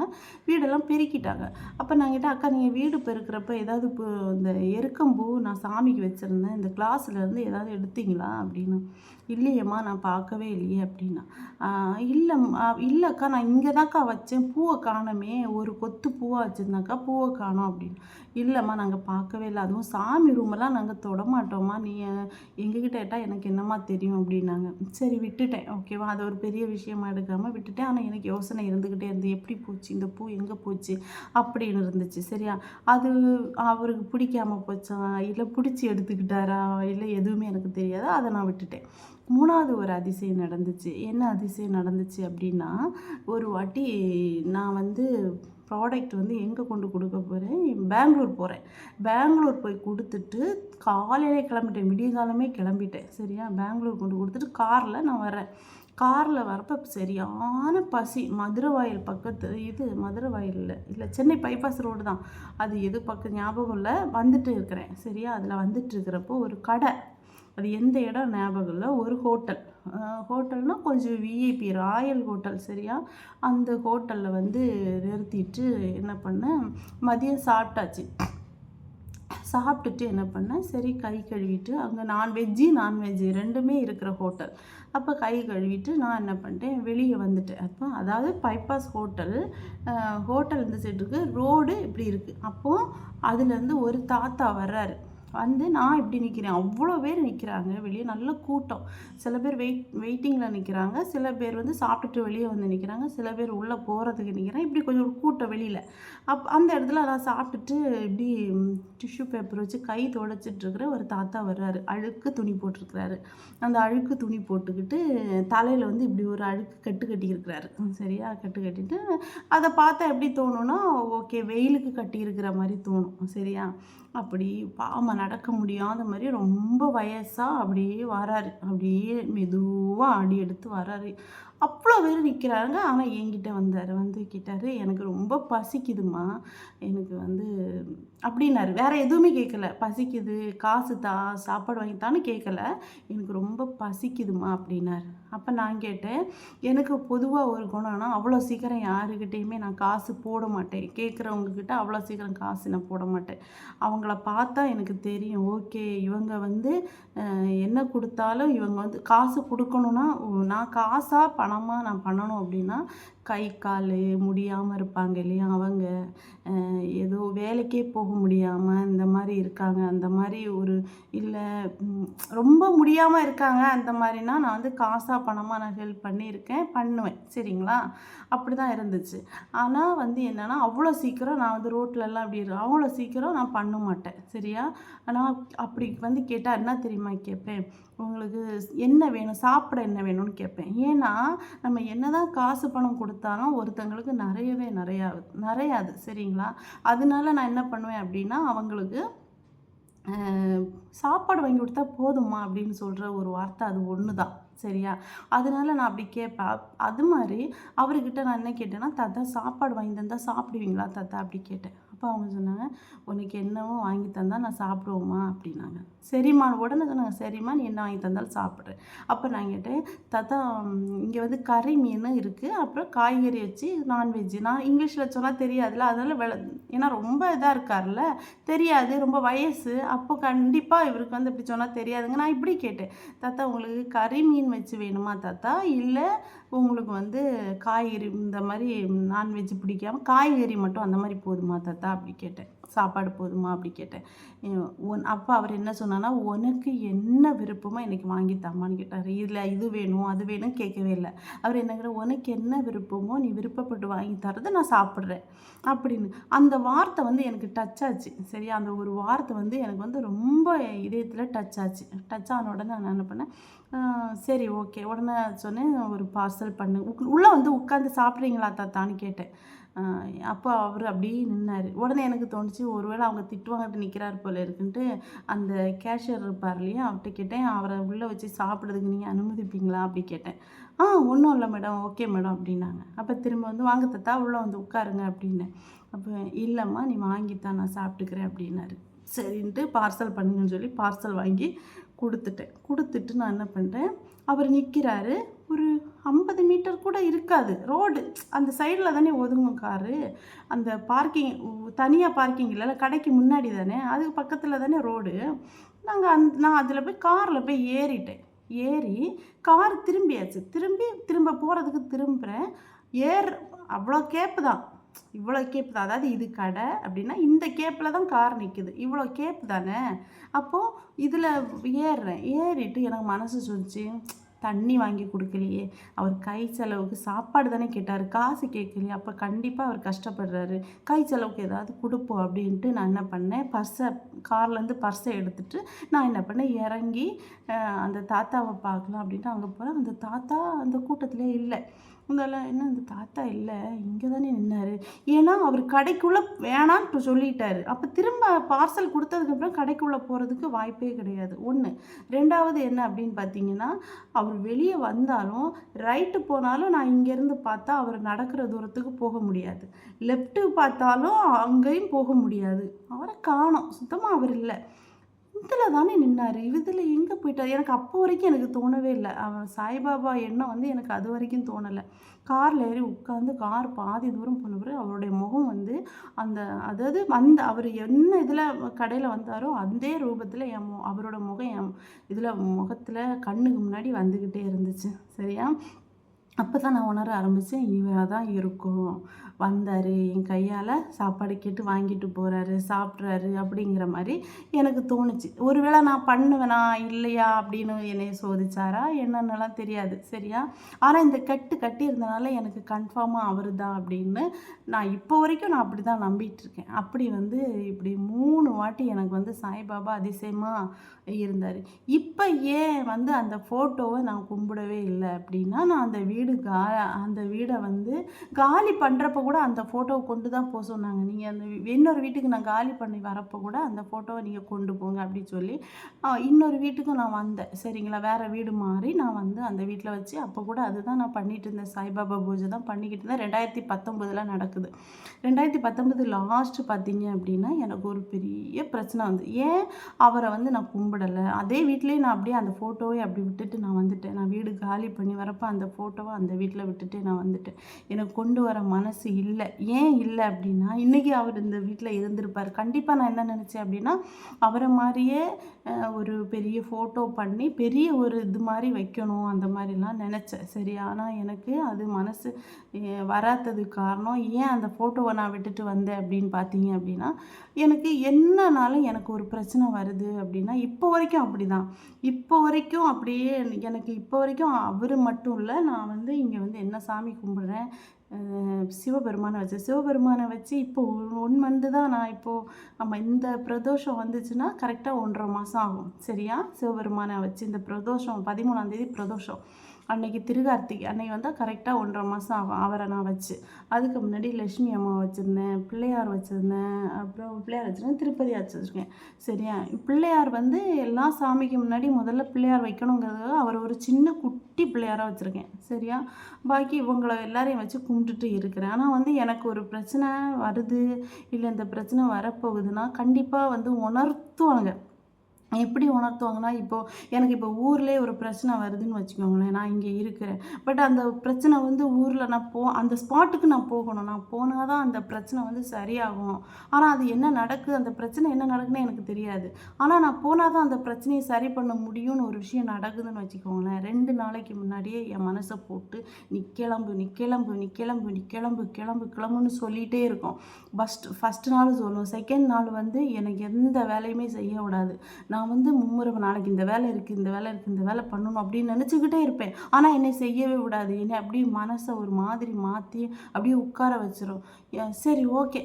வீடெல்லாம் பெருக்கிட்டாங்க. அப்போ நான் கிட்ட, அக்கா நீங்கள் வீடு பெருக்கிறப்ப ஏதாவது இந்த எருக்கம்பூ நான் சாமிக்கு வச்சுருந்தேன், இந்த கிளாஸ்லேருந்து ஏதாவது எடுத்தீங்களா அப்படின்னு. இல்லையம்மா, நான் பார்க்கவே இல்லையே அப்படின்னா. இல்லைக்கா, நான் இங்கே தான்க்கா வச்சேன், பூவை காணோமே, ஒரு கொத்து பூவாக வச்சுருந்தாக்கா, பூவை காணோம் அப்படின்னு. இல்லைம்மா, நாங்கள் பார்க்கவே இல்லை, அதுவும் சாமி ரூமெல்லாம் நாங்கள் தொடமாட்டோம்மா, நீ எங்ககிட்ட கேட்டால் எனக்கு என்னம்மா தெரியும் அப்படின்னாங்க. சரி, விட்டுட்டேன். ஓகேவா? அது ஒரு பெரிய விஷயமா எடுக்காமல் விட்டுட்டேன். ஆனால் எனக்கு யோசனை இருந்துக்கிட்டே இருந்து, எப்படி போச்சு இந்த பூ, எங்கே போச்சு அப்படின்னு இருந்துச்சு. சரியா? அது அவருக்கு பிடிக்காம போச்சா, இல்லை பிடிச்சி எடுத்துக்கிட்டாரா, இல்லை எதுவுமே எனக்கு தெரியாது. அதை நான் விட்டுட்டேன். 3வது ஒரு அதிசயம் நடந்துச்சு. என்ன அதிசயம் நடந்துச்சு அப்படின்னா, ஒரு வாட்டி நான் வந்து ப்ராடக்ட் வந்து எங்கே கொண்டு கொடுக்க போகிறேன், பெங்களூர் போகிறேன். பெங்களூர் போய் கொடுத்துட்டு காலையிலே கிளம்பிட்டேன், விடிய காலமே கிளம்பிட்டேன். சரியா? பெங்களூர் கொண்டு கொடுத்துட்டு காரில் நான் வரேன். காரில் வரப்போ சரியான பசி. மதுரவாயல் பக்கத்து, மதுரவாயல் இல்லை, சென்னை பைபாஸ் ரோடு தான். அது எது பக்கம் ஞாபகம் இல்லை. வந்துட்டு இருக்கிறேன். சரியா? அதில் வந்துட்டு இருக்கிறப்போ ஒரு கடை, அது எந்த இடம் ஞாபகம் இல்லை, ஒரு ஹோட்டல்னால் கொஞ்சம் விஐபி ராயல் ஹோட்டல். சரியா? அந்த ஹோட்டலில் வந்து நிறுத்திட்டு என்ன பண்ணேன், மதியம் சாப்பிட்டுட்டு என்ன பண்ணேன், சரி கை கழுவிட்டு, அங்கே நான்வெஜ்ஜு 2மே இருக்கிற ஹோட்டல். அப்போ கை கழுவிட்டு நான் என்ன பண்ணிட்டேன், வெளியே வந்துட்டேன். அப்போ அதாவது பைபாஸ் ஹோட்டல் இந்த சைடு ரோடு இப்படி இருக்குது. அப்போது அதுலேருந்து ஒரு தாத்தா வர்றாரு. வந்து நான் இப்படி நிற்கிறேன், அவ்வளோ பேர் நிற்கிறாங்க வெளியே, நல்ல கூட்டம். சில பேர் வெயிட்டிங்கில் நிற்கிறாங்க, சில பேர் வந்து சாப்பிட்டுட்டு வெளியே வந்து நிற்கிறாங்க, சில பேர் உள்ளே போகிறதுக்கு நிற்கிறாங்க. இப்படி கொஞ்சம் ஒரு கூட்டம் வெளியில். அந்த இடத்துல நான் சாப்பிட்டுட்டு இப்படி டிஷ்யூ பேப்பர் வச்சு கை துடைச்சிட்ருக்கிற ஒரு தாத்தா வர்றாரு. அழுக்கு துணி போட்டிருக்கிறாரு. அந்த அழுக்கு துணி போட்டுக்கிட்டு தலையில் வந்து இப்படி ஒரு அழுக்கு கட்டியிருக்கிறாரு. சரியா? கட்டிட்டு அதை பார்த்தா எப்படி தோணுன்னா, ஓகே, வெயிலுக்கு கட்டியிருக்கிற மாதிரி தோணும். சரியா? அப்படி பாவம், நடக்க முடியாத மாதிரி ரொம்ப வயசாக அப்படியே வராரு. அப்படியே மெதுவாக அடி எடுத்து வராரு. அவ்வளோ பேர் நிற்கிறாங்க. ஆனால் என்கிட்ட வந்துக்கிட்டாரு, எனக்கு ரொம்ப பசிக்குதுமா, எனக்கு வந்து அப்படின்னாரு. வேறு எதுவுமே கேட்கல. பசிக்குது, காசு சாப்பாடு வாங்கித்தான்னு கேட்கல, எனக்கு ரொம்ப பசிக்குதுமா அப்படின்னாரு. அப்போ நான் கேட்டேன், எனக்கு பொதுவாக ஒரு குணம்னா, அவ்வளோ சீக்கிரம் யாருக்கிட்டேயுமே நான் காசு போட மாட்டேன். கேட்குறவங்கக்கிட்ட அவ்வளோ சீக்கிரம் காசு நான் போட மாட்டேன். அவங்கள பார்த்தா எனக்கு தெரியும், ஓகே இவங்க வந்து என்ன கொடுத்தாலும் இவங்க வந்து காசு கொடுக்கணுன்னா, நான் காசாக பணமாக நான் பண்ணணும் அப்படின்னா கை கால் முடியாமல் இருப்பாங்க இல்லையா அவங்க, ஏதோ வேலைக்கே போக முடியாமல் இந்த மாதிரி இருக்காங்க. அந்த மாதிரி ஒரு இல்லை ரொம்ப முடியாமல் இருக்காங்க. அந்த மாதிரினா நான் வந்து காசா பணமாக நான் ஹெல்ப் பண்ணியிருக்கேன், பண்ணுவேன். சரிங்களா? அப்படி தான் இருந்துச்சு. ஆனால் வந்து என்னென்னா அவ்வளோ சீக்கிரம் நான் வந்து ரோட்லலாம் அப்படி அவ்வளோ சீக்கிரம் நான் பண்ண மாட்டேன். சரியா? ஆனால் அப்படி வந்து கேட்டால் என்ன தெரியுமா கேட்பேன், உங்களுக்கு என்ன வேணும், சாப்பிட என்ன வேணும்னு கேட்பேன். ஏன்னா நம்ம என்னதான் காசு பணம் கொடுத்தாலும் ஒருத்தங்களுக்கு நிறையாது. சரிங்களா? அதனால நான் என்ன பண்ணுவேன் அப்படின்னா அவங்களுக்கு சாப்பாடு வாங்கி கொடுத்தா போதுமா அப்படின்னு சொல்கிற ஒரு வார்த்தை அது ஒன்று தான். சரியா? அதனால நான் அப்படி கேட்பேன். அது மாதிரி அவர்கிட்ட நான் என்ன கேட்டேன்னா, தாத்தா சாப்பாடு வாங்கி தந்தா சாப்பிடுவீங்களா தாத்தா அப்படி கேட்டேன். அப்போ அவங்க சொன்னாங்க, உனக்கு என்னவோ வாங்கி தந்தா நான் சாப்பிடுவோம்மா அப்படின்னாங்க. சரிம்மா, உடனே சொன்னாங்க, சரிம்மா நீ என்ன வாங்கி தந்தாலும் சாப்பிட்றேன். அப்போ நான் கேட்டேன், தாத்தா இங்கே வந்து கறி மீன் இருக்குது, அப்புறம் காய்கறி வச்சு நான்வெஜ்ஜு. நான் இங்கிலீஷில் சொன்னால் தெரியாதுல்ல, அதனால் ஏன்னா ரொம்ப இதாக இருக்கார்ல, தெரியாது, ரொம்ப வயசு. அப்போ கண்டிப்பாக இவருக்கு வந்து இப்படி சொன்னால் தெரியாதுங்க. நான் இப்படி கேட்டேன், தாத்தா உங்களுக்கு கறி மீன் வச்சு வேணுமா தாத்தா, இல்லை உங்களுக்கு வந்து காய்கறி இந்த மாதிரி நான்வெஜ் பிடிக்காமல் காய்கறி மட்டும் அந்த மாதிரி போதுமா தாத்தா அப்படி கேட்டேன். சாப்பாடு போதுமா அப்படி கேட்டேன். அப்போ அவர் என்ன சொன்னான்னா, உனக்கு என்ன விருப்பமோ எனக்கு வாங்கி தாம்மான்னு கேட்டார். இல்லை இது வேணும் அது வேணும் கேட்கவே இல்லை. அவர் என்ன, உனக்கு என்ன விருப்பமோ நீ விருப்பப்பட்டு வாங்கி தரதை நான் சாப்பிட்றேன் அப்படின்னு. அந்த வார்த்தை வந்து எனக்கு டச் ஆச்சு. சரியா? அந்த ஒரு வார்த்தை வந்து எனக்கு வந்து ரொம்ப இதயத்தில் டச் ஆச்சு. டச் ஆன உடனே நான் என்ன பண்ணேன், சரி ஓகே. உடனே சொன்னேன், ஒரு பார்சல் பண்ணு, உள்ளே வந்து உட்காந்து சாப்பிட்றீங்களா தாத்தான்னு கேட்டேன். அப்போ அவர் அப்படியே நின்னார். உடனே எனக்கு தோணுச்சு, ஒருவேளை அவங்க திட்டுவாங்கிட்டு நிற்கிறார் போல இருக்குன்ட்டு அந்த கேஷியர் இருப்பார் இல்லையா, அவர்கிட்ட கேட்டேன், அவரை உள்ளே வச்சு சாப்பிட்றதுக்கு நீங்கள் அனுமதிப்பீங்களா அப்படி கேட்டேன். ஒன்றும் இல்லை மேடம், ஓகே மேடம் அப்படின்னாங்க. அப்போ திரும்ப வந்து வாங்க தாத்தா உள்ளே வந்து உட்காருங்க அப்படின்னேன். அப்போ இல்லைம்மா நீ வாங்கித்தான் நான் சாப்பிட்டுக்கிறேன் அப்படின்னாரு. சரின்ட்டு பார்சல் பண்ணுங்கன்னு சொல்லி பார்சல் வாங்கி கொடுத்துட்டு நான் என்ன பண்ணுறேன், அவர் நிற்கிறாரு. ஒரு 50 மீட்டர் கூட இருக்காது ரோடு. அந்த சைடில் தானே ஒதுங்கும் காரு. அந்த பார்க்கிங் தனியாக பார்க்கிங் இல்லைல்ல, கடைக்கு முன்னாடி தானே, அதுக்கு பக்கத்தில் தானே ரோடு. நான் அதில் போய் காரில் போய் ஏறி கார் திரும்பியாச்சு. திரும்ப போகிறதுக்கு திரும்புகிறேன். அவ்வளோ கேப்பு தான். இவ்வளோ கேப்பு தான். அதாவது இது கடை அப்படின்னா இந்த கேப்பில் தான் கார் நிற்குது. இவ்வளோ கேப்பு தானே. அப்போது இதில் ஏறிட்டு எனக்கு மனசு சொல்லிச்சு, தண்ணி வாங்கி கொடுக்கலையே, அவர் கை செலவுக்கு சாப்பாடு தானே கேட்டார், காசு கேட்கலையே, அப்போ கண்டிப்பாக அவர் கஷ்டப்படுறாரு, கை செலவுக்கு ஏதாவது கொடுப்போம் அப்படின்ட்டு நான் என்ன பண்ணேன், கார்லேருந்து பர்ஸை எடுத்துகிட்டு நான் என்ன பண்ணேன், இறங்கி அந்த தாத்தாவை பார்க்கலாம் அப்படின்ட்டு அங்கே போகிறேன். அந்த தாத்தா அந்த கூட்டத்திலே இல்லை. முதல்ல என்ன இந்த தாத்தா இல்லை, இங்கே தானே நின்னார். ஏன்னா அவர் கடைக்குள்ளே வேணான்னு சொல்லிட்டாரு. அப்போ திரும்ப பார்சல் கொடுத்ததுக்கப்புறம் கடைக்குள்ளே போகிறதுக்கு வாய்ப்பே கிடையாது. ஒன்று. ரெண்டாவது என்ன அப்படின்னு பார்த்தீங்கன்னா, அவர் வெளியே வந்தாலும் ரைட்டு போனாலும் நான் இங்கேருந்து பார்த்தா அவர் நடக்கிற தூரத்துக்கு போக முடியாது, லெஃப்ட்டு பார்த்தாலும் அங்கேயும் போக முடியாது. அவரை காணோம், சுத்தமாக அவர் இல்லை. இதில் தானே நின்னார், இதில் எங்கே போயிட்டார். எனக்கு அப்போ வரைக்கும் எனக்கு தோணவே இல்லை. அவன் சாய்பாபா எண்ணம் வந்து எனக்கு அது வரைக்கும் தோணலை. காரில் ஏறி உட்காந்து கார் பாதி தூரம் போன பிறகு அவருடைய முகம் வந்து அதாவது அவர் என்ன இதில் கடையில் வந்தாரோ அதே ரூபத்தில் அவரோட முகம் இதில் முகத்தில் கண்ணுக்கு முன்னாடி வந்துக்கிட்டே இருந்துச்சு. சரியா? அப்போ தான் நான் உணர ஆரம்பித்தேன், இவராக தான் இருக்கும், வந்தார், என் கையால் சாப்பாடு கேட்டு வாங்கிட்டு போகிறாரு, சாப்பிட்றாரு அப்படிங்கிற மாதிரி எனக்கு தோணுச்சு. ஒருவேளை நான் பண்ணுவேனா இல்லையா அப்படின்னு என்னை சோதிச்சாரா என்னன்னெலாம் தெரியாது. சரியா? ஆனால் இந்த கட்டி இருந்தனால எனக்கு கன்ஃபார்மாக அவர் தான் அப்படின்னு நான் இப்போ வரைக்கும் நான் அப்படி தான் நம்பிகிட்ருக்கேன். அப்படி வந்து இப்படி 3 வாட்டி எனக்கு வந்து சாய்பாபா அதிசயமாக இருந்தார். இப்போ ஏன் வந்து அந்த ஃபோட்டோவை நான் கும்பிடவே இல்லை அப்படின்னா, நான் அந்த வீடை வந்து காலி பண்ணுறப்ப கூட அந்த ஃபோட்டோவை கொண்டு தான் போக சொன்னாங்க. நீங்கள் அந்த இன்னொரு வீட்டுக்கு நான் காலி பண்ணி வரப்போ கூட அந்த ஃபோட்டோவை நீங்கள் கொண்டு போங்க அப்படின்னு சொல்லி இன்னொரு வீட்டுக்கும் நான் வந்தேன். சரிங்களா? வேறு வீடு மாறி நான் வந்து அந்த வீட்டில் வச்சு அப்போ கூட அதுதான் நான் பண்ணிகிட்டு இருந்தேன். சாய்பாபா பூஜை தான் பண்ணிக்கிட்டு இருந்தேன். 2019 நடக்குது. 2019 லாஸ்ட்டு பார்த்தீங்க அப்படின்னா எனக்கு ஒரு பெரிய பிரச்சனை வந்து, ஏன் அவரை வந்து நான் கும்பிடலை, அதே வீட்டிலேயே நான் அப்படியே அந்த ஃபோட்டோவை அப்படி விட்டுட்டு நான் வந்துட்டேன். நான் வீடு காலி பண்ணி வரப்போ அந்த ஃபோட்டோவை அந்த வீட்டில் விட்டுட்டு நான் வந்துட்டேன். எனக்கு கொண்டு வர மனசு இல்லை. ஏன் இல்லை அப்படின்னா, இன்றைக்கி அவர் இந்த வீட்டில் இருந்திருப்பார். கண்டிப்பாக நான் என்ன நினச்சேன் அப்படின்னா, அவரை மாதிரியே ஒரு பெரிய ஃபோட்டோ பண்ணி பெரிய ஒரு இது மாதிரி வைக்கணும் அந்த மாதிரிலாம் நினச்சேன். சரி, ஆனால் எனக்கு அது மனசு வராததுக்கு காரணம் ஏன் அந்த ஃபோட்டோவை நான் விட்டுட்டு வந்தேன் அப்படின்னு பார்த்தீங்க அப்படின்னா, எனக்கு என்னனாலும் எனக்கு ஒரு பிரச்சனை வருது அப்படின்னா இப்போ வரைக்கும் அப்படி தான். இப்போ வரைக்கும் அப்படியே எனக்கு இப்போ வரைக்கும் அவர் மட்டும் இல்லை, நான் வந்து இங்கே வந்து என்ன சாமி கும்பிட்றேன், சிவபெருமானை வச்சு இப்போ 1 மந்த்து தான் நான் இப்போது நம்ம இந்த பிரதோஷம் வந்துச்சுன்னா கரெக்டாக 1.5 மாதம் ஆகும். சரியா? சிவபெருமானை வச்சு இந்த பிரதோஷம் 13ஆம் தேதி பிரதோஷம் அன்னைக்கு திருகார்த்திகை அன்னைக்கு வந்தால் கரெக்டாக 1.5 மாதம் ஆகும் அவரை நான் வச்சு. அதுக்கு முன்னாடி லட்சுமி அம்மா வச்சுருந்தேன், பிள்ளையார் வச்சுருந்தேன், அப்புறம் பிள்ளையார் வச்சுருந்தேன், திருப்பதி வச்சுருக்கேன். சரியா? பிள்ளையார் வந்து எல்லா சாமிக்கு முன்னாடி முதல்ல பிள்ளையார் வைக்கணுங்கிறதுக்காக அவர் ஒரு சின்ன குட்டி பிள்ளையாராக வச்சுருக்கேன். சரியா? பாக்கி இவங்களை எல்லாரையும் வச்சு கும்பிட்டுட்டு இருக்கிறேன். ஆனால் வந்து எனக்கு ஒரு பிரச்சனை வருது, இல்லை இந்த பிரச்சனை வரப்போகுதுன்னா கண்டிப்பாக வந்து உணர்த்துவாங்க. எப்படி உணர்த்துவாங்கன்னா, எனக்கு இப்போ ஊர்லேயே ஒரு பிரச்சனை வருதுன்னு வச்சுக்கோங்களேன். நான் இங்கே இருக்கிறேன். பட் அந்த பிரச்சனை வந்து ஊரில் நான் அந்த ஸ்பாட்டுக்கு நான் போகணும். நான் போனால் தான் அந்த பிரச்சனை வந்து சரியாகும். ஆனால் அது என்ன நடக்குது, அந்த பிரச்சனை என்ன நடக்குதுன்னு எனக்கு தெரியாது. ஆனால் நான் போனால் தான் அந்த பிரச்சனையை சரி பண்ண முடியும்னு ஒரு விஷயம் நடக்குதுன்னு வச்சுக்கோங்களேன். 2 நாளைக்கு முன்னாடியே என் மனசை போட்டு நீ கிளம்பு, நீ கிளம்பு, நீ கிளம்பு, நீ கிளம்பு, கிளம்பு, கிளம்புன்னு சொல்லிகிட்டே இருக்கும். ஃபஸ்ட்டு நாள் சொல்லும். செகண்ட் நாள் வந்து எனக்கு எந்த வேலையுமே செய்ய விடாது. நான் வந்து மும்முரம் நாளைக்கு இந்த வேலை இருக்குது, இந்த வேலை இருக்குது, இந்த வேலை பண்ணணும் அப்படின்னு நினச்சிக்கிட்டே இருப்பேன். ஆனால் என்னை செய்யவே விடாது. என்னை அப்படியே மனசை ஒரு மாதிரி மாற்றி அப்படியே உட்கார வச்சிரும். சரி, ஓகே,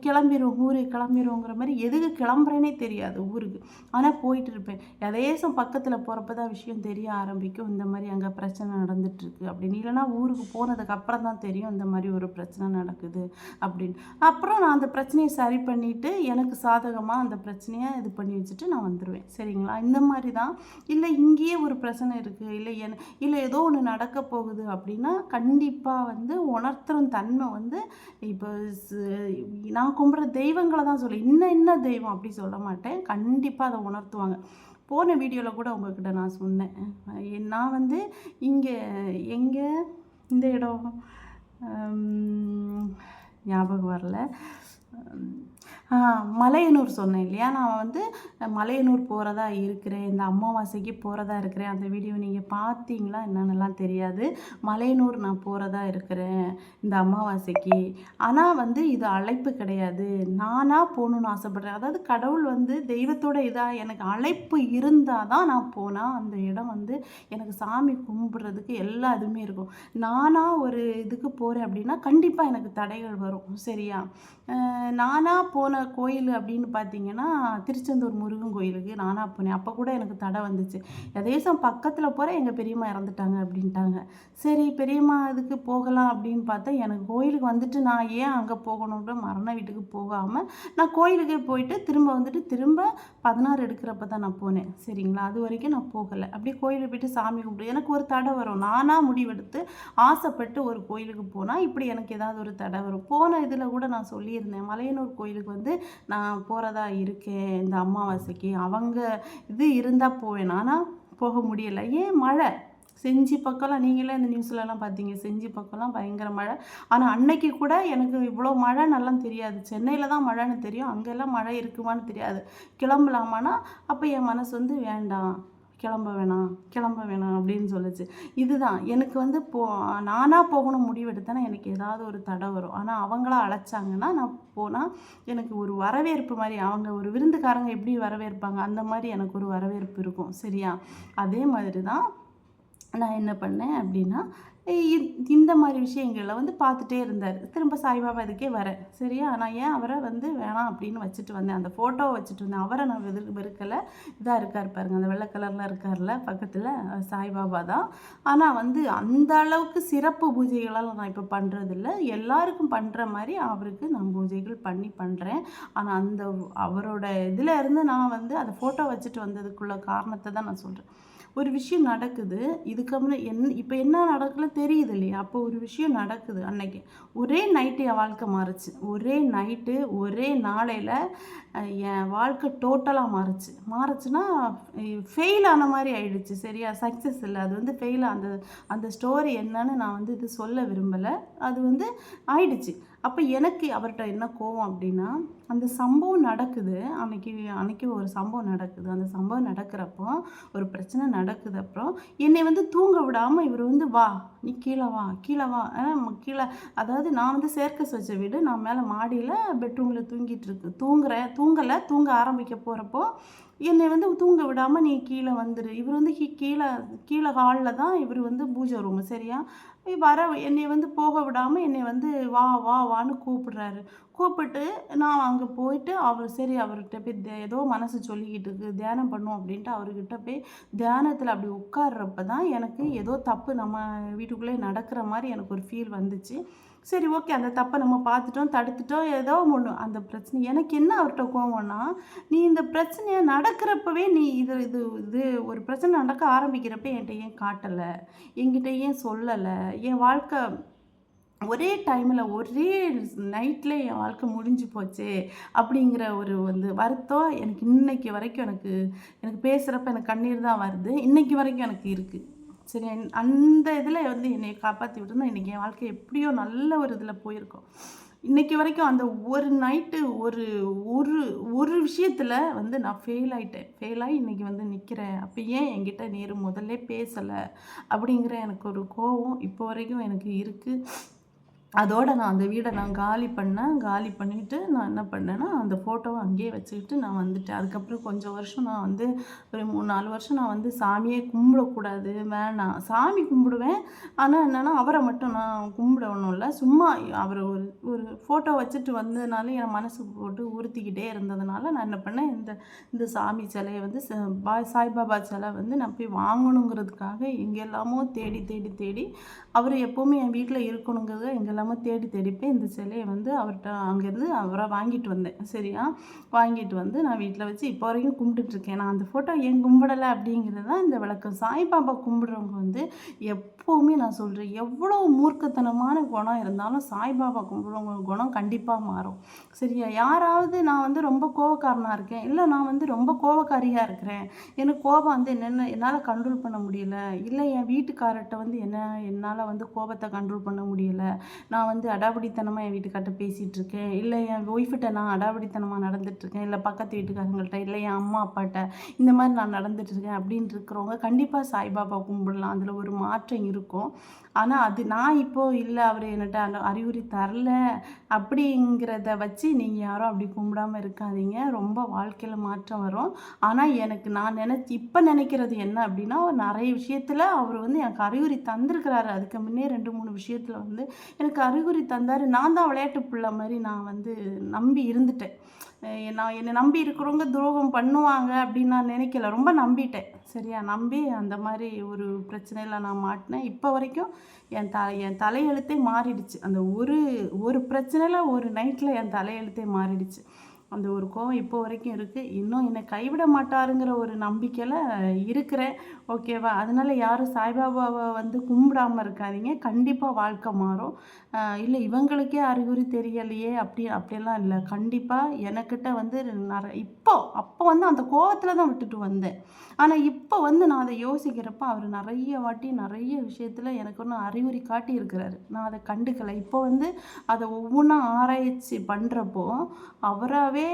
கிளம்பிடும், ஊருக்கு கிளம்பிடுவோங்கிற மாதிரி எதுக்கு கிளம்புறேனே தெரியாது ஊருக்கு. ஆனால் போயிட்டு இருப்பேன். எதேசம் பக்கத்தில் போகிறப்ப தான் விஷயம் தெரிய ஆரம்பிக்கும், இந்த மாதிரி அங்கே பிரச்சனை நடந்துட்டுருக்கு அப்படின்னு. இல்லைனா ஊருக்கு போனதுக்கு அப்புறம் தான் தெரியும் இந்த மாதிரி ஒரு பிரச்சனை நடக்குது அப்படின்னு. அப்புறம் நான் அந்த பிரச்சனையை சரி பண்ணிவிட்டு எனக்கு சாதகமாக அந்த பிரச்சனையை இது பண்ணி வச்சுட்டு நான் வந்துடுவேன். சரிங்களா? இந்த மாதிரி தான். இல்லை இங்கேயே ஒரு பிரச்சனை இருக்குது, இல்லை ஏதோ ஒன்று நடக்க போகுது அப்படின்னா கண்டிப்பாக வந்து உணர்த்துற தன்மை வந்து இப்போ நான் கும்பிட்ற தெய்வங்களை தான் சொல்லி இன்ன தெய்வம் அப்படி சொல்ல மாட்டேன். கண்டிப்பாக அதை உணர்த்துவாங்க. போன வீடியோவில் கூட உங்கள்கிட்ட நான் சொன்னேன். நான் வந்து இங்கே இந்த இடம் ஞாபகம் வரல. மலையனூர் சொன்னேன் இல்லையா? நான் வந்து மலையனூர் போகிறதா இருக்கிறேன், இந்த அமாவாசைக்கு போகிறதா இருக்கிறேன். அந்த வீடியோ நீங்கள் பார்த்தீங்களா என்னென்னலாம் தெரியாது. மலையனூர் நான் போகிறதா இருக்கிறேன் இந்த அமாவாசைக்கு. ஆனால் வந்து இது அழைப்பு கிடையாது, நானாக போகணுன்னு ஆசைப்பட்றேன். அதாவது கடவுள் வந்து தெய்வத்தோட எனக்கு அழைப்பு இருந்தால் தான் நான் போனால் அந்த இடம் வந்து எனக்கு சாமி கும்பிட்றதுக்கு எல்லா இதுவுமே இருக்கும். நானாக ஒரு இதுக்கு போகிறேன் அப்படின்னா கண்டிப்பாக எனக்கு தடைகள் வரும். சரியா? நானாக போன கோயில் அப்படின்னு பார்த்தீங்கன்னா, திருச்செந்தூர் முருகன் கோயிலுக்கு நானாக போனேன். அப்போ கூட எனக்கு தடை வந்துச்சு. எதேசம் பக்கத்தில் போகிறேன், எங்கள் பெரியம்மா இறந்துட்டாங்க அப்படின்ட்டாங்க. சரி, பெரியம்மா இதுக்கு போகலாம் அப்படின்னு பார்த்தா, எனக்கு கோயிலுக்கு வந்துட்டு நான் ஏன் அங்கே போகணுன்ற மரண வீட்டுக்கு போகாமல் நான் கோயிலுக்கே போயிட்டு திரும்ப 16 எடுக்கிறப்ப தான் நான் போனேன். சரிங்களா? அது வரைக்கும் நான் போகலை. அப்படியே கோயிலுக்கு போயிட்டு சாமி கும்பிட்டு எனக்கு ஒரு தடை வரும். நானாக முடிவெடுத்து ஆசைப்பட்டு ஒரு கோயிலுக்கு போனால் இப்படி எனக்கு ஏதாவது ஒரு தடை வரும். போன இதில் கூட நான் சொல்லியிருந்தேன், மலையனூர் கோயிலுக்கு வந்து நான் போகிறதா இருக்கேன் இந்த அமாவாசைக்கு. அவங்க இது இருந்தால் போவேன், ஆனால் போக முடியலை. ஏன்? மழை. செஞ்சி பக்கம்லாம் நீங்களே இந்த நியூஸ்லலாம் பார்த்தீங்க, செஞ்சி பக்கம்லாம் பயங்கர மழை. ஆனால் அன்னைக்கு கூட எனக்கு இவ்வளோ மழைன்னெல்லாம் தெரியாது. சென்னையில் தான் மழைன்னு தெரியும், அங்கெல்லாம் மழை இருக்குமான்னு தெரியாது. கிளம்பலாமான்னா அப்போ என் மனசு வந்து வேண்டாம், கிளம்ப வேணாம் அப்படின்னு சொல்லுச்சு. இதுதான் எனக்கு வந்து நானாக போகணும் முடிவெடுத்தேன்னா எனக்கு ஏதாவது ஒரு தடை வரும். ஆனால் அவங்களா அழைச்சாங்கன்னா நான் போனால் எனக்கு ஒரு வரவேற்பு மாதிரி, அவங்க ஒரு விருந்துக்காரங்க எப்படி வரவேற்பாங்க அந்த மாதிரி எனக்கு ஒரு வரவேற்பு இருக்கும். சரியா? அதே மாதிரி தான் நான் என்ன பண்ணேன் அப்படின்னா, இந்த மாதிரி விஷயங்களில் வந்து பார்த்துட்டே இருந்தார். திரும்ப சாய்பாபா இதுக்கே வரேன். சரியா? நான் ஏன் அவரை வந்து வேணாம் அப்படின்னு வச்சுட்டு வந்தேன், அந்த ஃபோட்டோவை வச்சுட்டு வந்தேன். அவரை நான் வெறுக்கலை. இதாக இருக்கார் பாருங்கள், அந்த வெள்ளை கலரில் இருக்கார்ல பக்கத்தில், சாய்பாபா தான். ஆனால் வந்து அந்த அளவுக்கு சிறப்பு பூஜைகளால் நான் இப்போ பண்ணுறதில்ல. எல்லாருக்கும் பண்ணுற மாதிரி அவருக்கு நான் பூஜைகள் பண்ணுறேன். ஆனால் அவரோட இதில் இருந்து நான் வந்து அதை ஃபோட்டோ வச்சுட்டு வந்ததுக்குள்ள காரணத்தை தான் நான் சொல்கிறேன். ஒரு விஷயம் நடக்குது. இதுக்கப்புறம் இப்போ என்ன நடக்கல தெரியுது இல்லையா? அப்போ ஒரு விஷயம் நடக்குது அன்னைக்கு. ஒரே நைட்டு என் வாழ்க்கை மாறுச்சு. ஒரே நைட்டு, ஒரே நாளையில என் வாழ்க்கை டோட்டலா மாறுச்சு. மாறுச்சுன்னா ஃபெயில் ஆன மாரி ஆயிடுச்சு. சரியா? சக்சஸ் இல்ல. அது வந்து ஃபெயில் அந்த அந்த ஸ்டோரி என்னன்னு நான் வந்து இது சொல்ல விரும்பல. அது வந்து ஆயிடுச்சு. அப்ப எனக்கு அவர்ட்ட என்ன கோவம் அப்டின்னா, அந்த சம்பவம் நடக்குது. அன்னைக்கு அன்னைக்கு ஒரு சம்பவம் நடக்குது. அந்த சம்பவம் நடக்கிறப்போ, ஒரு பிரச்சனை நடக்குது அப்புறம், என்னை வந்து தூங்க விடாம இவரு வந்து, "வா, நீ கீழ வா, கீழ வா." கீழ அதாவது நான் வந்து சேர்க்கஸ் வச்ச வீடு. நான் மேல மாடியில பெட்ரூம்ல தூங்கல. தூங்க ஆரம்பிக்க போறப்போ, என்னை வந்து தூங்க விடாம, "நீ கீழ வந்துரு." இவரு வந்து கீழ கீழ ஹால்ல தான் இவரு வந்து பூஜை ரூமு. சரியா? என்னைய வந்து போக விடாம என்னைய வந்து வா, வா, வான்னு கூப்பிடுறாரு. கூப்பிட்டு நான் அங்க போயிட்டு சரி அவர்கிட்ட போய் ஏதோ மனசு சொல்லிக்கிட்டு இருக்கு. தியானம் பண்ணுவோம் அப்படின்ட்டு அவர்கிட்ட போய் தியானத்துல அப்படி உட்கார்றப்ப தான் எனக்கு ஏதோ தப்பு நம்ம வீட்டுக்குள்ளே நடக்கிற மாரி எனக்கு ஒரு ஃபீல் வந்துச்சு. சரி ஓகே. அந்த தப்ப நம்ம பார்த்துட்டோம், தடுத்துட்டோம். ஏதோ ஒண்ணு அந்த பிரச்சனை எனக்கு என்ன அவர்ட்ட கோவம்னா, நீ இந்த பிரச்சனைய நடக்கிறப்பவே நீ இது இது இது ஒரு பிரச்சனை நடக்க ஆரம்பிக்கிறப்ப என்ட்ட ஏன் காட்டல? என்கிட்ட ஏன் சொல்லல? என் வாழ்க்கை ஒரே டைம்ல, ஒரே நைட்ல என் வாழ்க்கை முடிஞ்சு போச்சே! அப்படிங்கிற ஒரு வந்து வருத்தம் எனக்கு இன்னைக்கு வரைக்கும் எனக்கு எனக்கு பேசுறப்ப எனக்கு கண்ணீர் தான் வருது. இன்னைக்கு வரைக்கும் எனக்கு இருக்கு. சரி அந்த இதில வந்து என்னைய காப்பாத்தி விட்டுருந்தா, இன்னைக்கு என் வாழ்க்கை எப்படியோ நல்ல ஒரு இதில போயிருக்கும். இன்னைக்கு வரைக்கும் அந்த ஒரு நைட்டு ஒரு ஒரு ஒரு விஷயத்துல வந்து நான் ஃபெயில் ஆயிட்டேன். ஃபெயில் ஆயி இன்னைக்கு வந்து நிக்கிறேன். அப்ப ஏன் என்கிட்ட நீரு முதல்லே பேசல? அப்படிங்கிற எனக்கு ஒரு கோவம் இப்போ வரைக்கும் எனக்கு இருக்கு. அதோட நான் அந்த வீட நான் காலி பண்ணேன். காலி பண்ணிட்டு நான் என்ன பண்ணேன்னா, அந்த ஃபோட்டோவ அங்கேயே வச்சுக்கிட்டு நான் வந்துட்டேன். அதுக்கப்புறம் கொஞ்சம் வருஷம் நான் வந்து ஒரு 3, 4 வருஷம் நான் வந்து சாமியே கும்பிடக்கூடாது, வேணாம். சாமி கும்பிடுவேன். ஆனா என்னன்னா, அவர மட்டும் நான் கும்பிடணும் இல்ல. சும்மா அவர ஒரு ஒரு ஃபோட்டோ வச்சுட்டு வந்ததுனால என் மனசு போட்டு உறுத்திக்கிட்டே இருந்ததுனால, நான் என்ன பண்ணேன், இந்த இந்த சாமி சிலைய வந்து சாய்பாபா சிலை வந்து நான் போய் வாங்கணுங்கிறதுக்காக எங்கெல்லாமோ தேடி தேடி தேடி அவரு எப்பவுமே என் வீட்ல இருக்கணுங்கிறத எங்கெல்லாமோ தேடி தேடி போய் இந்த சிலைய வந்து அவர்ட்ட அங்கேருந்து அவரா வாங்கிட்டு வந்தேன். சரியா? வாங்கிட்டு வந்து நான் வீட்ல வச்சு இப்போ வரைக்கும் கும்பிட்டுட்ருக்கேன். நான் அந்த ஃபோட்டோ ஏன் கும்பிடல அப்படிங்கிறது தான் இந்த விளக்கம். சாய்பாபா கும்பிடுறவங்க வந்து எப்பவுமே நான் சொல்றேன், எவ்வளோ மூர்க்கத்தனமான குணம் இருந்தாலும் சாய்பாபா கும்பிடுறவங்க குணம் கண்டிப்பா மாறும். சரியா? யாராவது நான் வந்து ரொம்ப கோவக்காரனா இருக்கேன், இல்ல நான் வந்து ரொம்ப கோவக்காரியா இருக்கிறேன். எனக்கு கோபம் வந்து என்னென்ன என்னால கண்ட்ரோல் பண்ண முடியல. இல்ல என் வீட்டுக்காரர்ட்ட வந்து என்னால வந்து கோபத்த கண்ட்ரோல் பண்ண முடியல. நான் வந்து அடாவடித்தனமா என் வீட்டுக்கார்ட்ட பேசிட்டுருக்கேன். இல்ல என் ஒய்ஃப்ட்ட நான் அடாவடித்தனமா நடந்துட்டுருக்கேன். இல்ல பக்கத்து வீட்டுக்காரங்கள்ட்ட, இல்ல என் அம்மா, அப்பாட்ட இந்த மாரி நான் நடந்துட்டுருக்கேன் அப்படின்னு இருக்கிறவங்க கண்டிப்பா சாய்பாபா கும்பிடலாம். அதில ஒரு மாற்றம் இருக்கும். ஆனா அது நான் இப்போ இல்ல அவரு என்கிட்ட அறிகுறி தரல அப்படிங்கிறத வச்சு நீங்க யாரும் அப்படி கும்பிடாம இருக்காதீங்க. ரொம்ப வாழ்க்கையில மாற்றம் வரும். ஆனா எனக்கு நான் இப்ப நினைக்கிறது என்ன அப்படின்னா, நெறைய விஷயத்துல அவரு வந்து எனக்கு அறிகுறி தந்திருக்கிறாரு. அதுக்கு முன்னே 2, 3 விஷயத்துல வந்து எனக்கு அறிகுறி தந்தாரு. நான் தான் விளையாட்டு புள்ள மாரி நான் வந்து நம்பி இருந்துட்டேன். நான் என்னை நம்பி இருக்கிறவங்க துரோகம் பண்ணுவாங்க அப்படின்னு நான் நினைக்கல. ரொம்ப நம்பிட்டேன். சரியா? நம்பி அந்த மாரி ஒரு பிரச்சனையில நான் மாட்டினேன். இப்போ வரைக்கும் என் தலையெழுத்தே மாறிடுச்சு. அந்த ஒரு ஒரு பிரச்சனையில ஒரு நைட்ல என் தலையெழுத்தே மாறிடுச்சு. அந்த ஒரு கோவம் இப்போ வரைக்கும் இருக்கு. இன்னும் என்னை கைவிட மாட்டாருங்கிற ஒரு நம்பிக்கையில இருக்கிறேன். ஓகேவா? அதனால யாரும் சாய்பாபாவ வந்து கும்பிடாம இருக்காதீங்க. கண்டிப்பா வாழ்க்கை மாறும். இல்ல இவங்களுக்கே அறிகுறி தெரியலையே அப்படியெல்லாம் இல்ல. கண்டிப்பா எனக்கிட்ட வந்து அப்போ வந்து அந்த கோவத்துல தான் விட்டுட்டு வந்தேன். ஆனா இப்போ வந்து நான் அத யோசிக்கிறப்ப அவரு நெறைய வாட்டி நெறைய விஷயத்துல எனக்கு இன்னும் அறிகுறி காட்டியிருக்கிறாரு. நான் அத கண்டுக்கல. இப்போ வந்து அத ஒவ்வொன்னா ஆராய்ச்சி பண்றப்போ அவராவே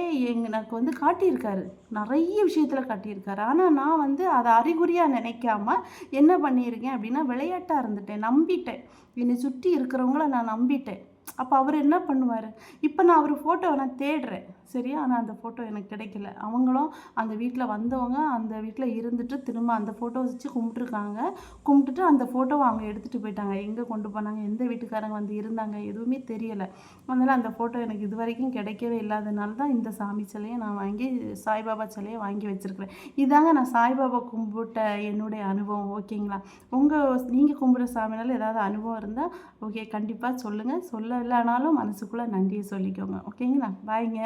எனக்கு வந்து காட்டியிருக்காரு. நெறைய விஷயத்துல காட்டியிருக்காரு. ஆனா நான் வந்து அத அறிகுறியா நினைக்காம என்ன பண்ணியிருக்கேன் அப்டின்னா, விளையாட்டா இருந்துட்டேன். நம்பிட்டேன். என்னை சுற்றி இருக்கிறவங்கள நான் நம்பிட்டேன். அப்ப அவரு என்ன பண்ணுவாரு? இப்ப நான் அவரு ஃபோட்டோவ நான் தேடுறேன். சரியா? ஆனா அந்த ஃபோட்டோ எனக்கு கிடைக்கல. அவங்களும் அந்த வீட்ல வந்தவங்க அந்த வீட்ல இருந்துட்டு திரும்ப அந்த ஃபோட்டோ வச்சு கும்பிட்டுருக்காங்க. கும்பிட்டுட்டு அந்த ஃபோட்டோவ அவங்க எடுத்துட்டு போயிட்டாங்க. எங்க கொண்டு போனாங்க? எந்த வீட்டுக்காரங்க வந்து இருந்தாங்க? எதுவுமே தெரியல. அதனால அந்த ஃபோட்டோ எனக்கு இதுவரைக்கும் கிடைக்கவே இல்லாதனால தான் இந்த சாமி சிலைய நான் வாங்கி சாய்பாபா சிலைய வாங்கி வச்சிருக்கிறேன். இதாங்க நான் சாய்பாபா கும்பிட்ட என்னுடைய அனுபவம். ஓகேங்களா? நீங்க கும்பிடுற சாமினால ஏதாவது அனுபவம் இருந்தா ஓகே கண்டிப்பா சொல்லுங்க. சொல்லலனாலும் மனசுக்குள்ள நன்றிய சொல்லிக்கோங்க. ஓகேங்களா? பாய்ங்க.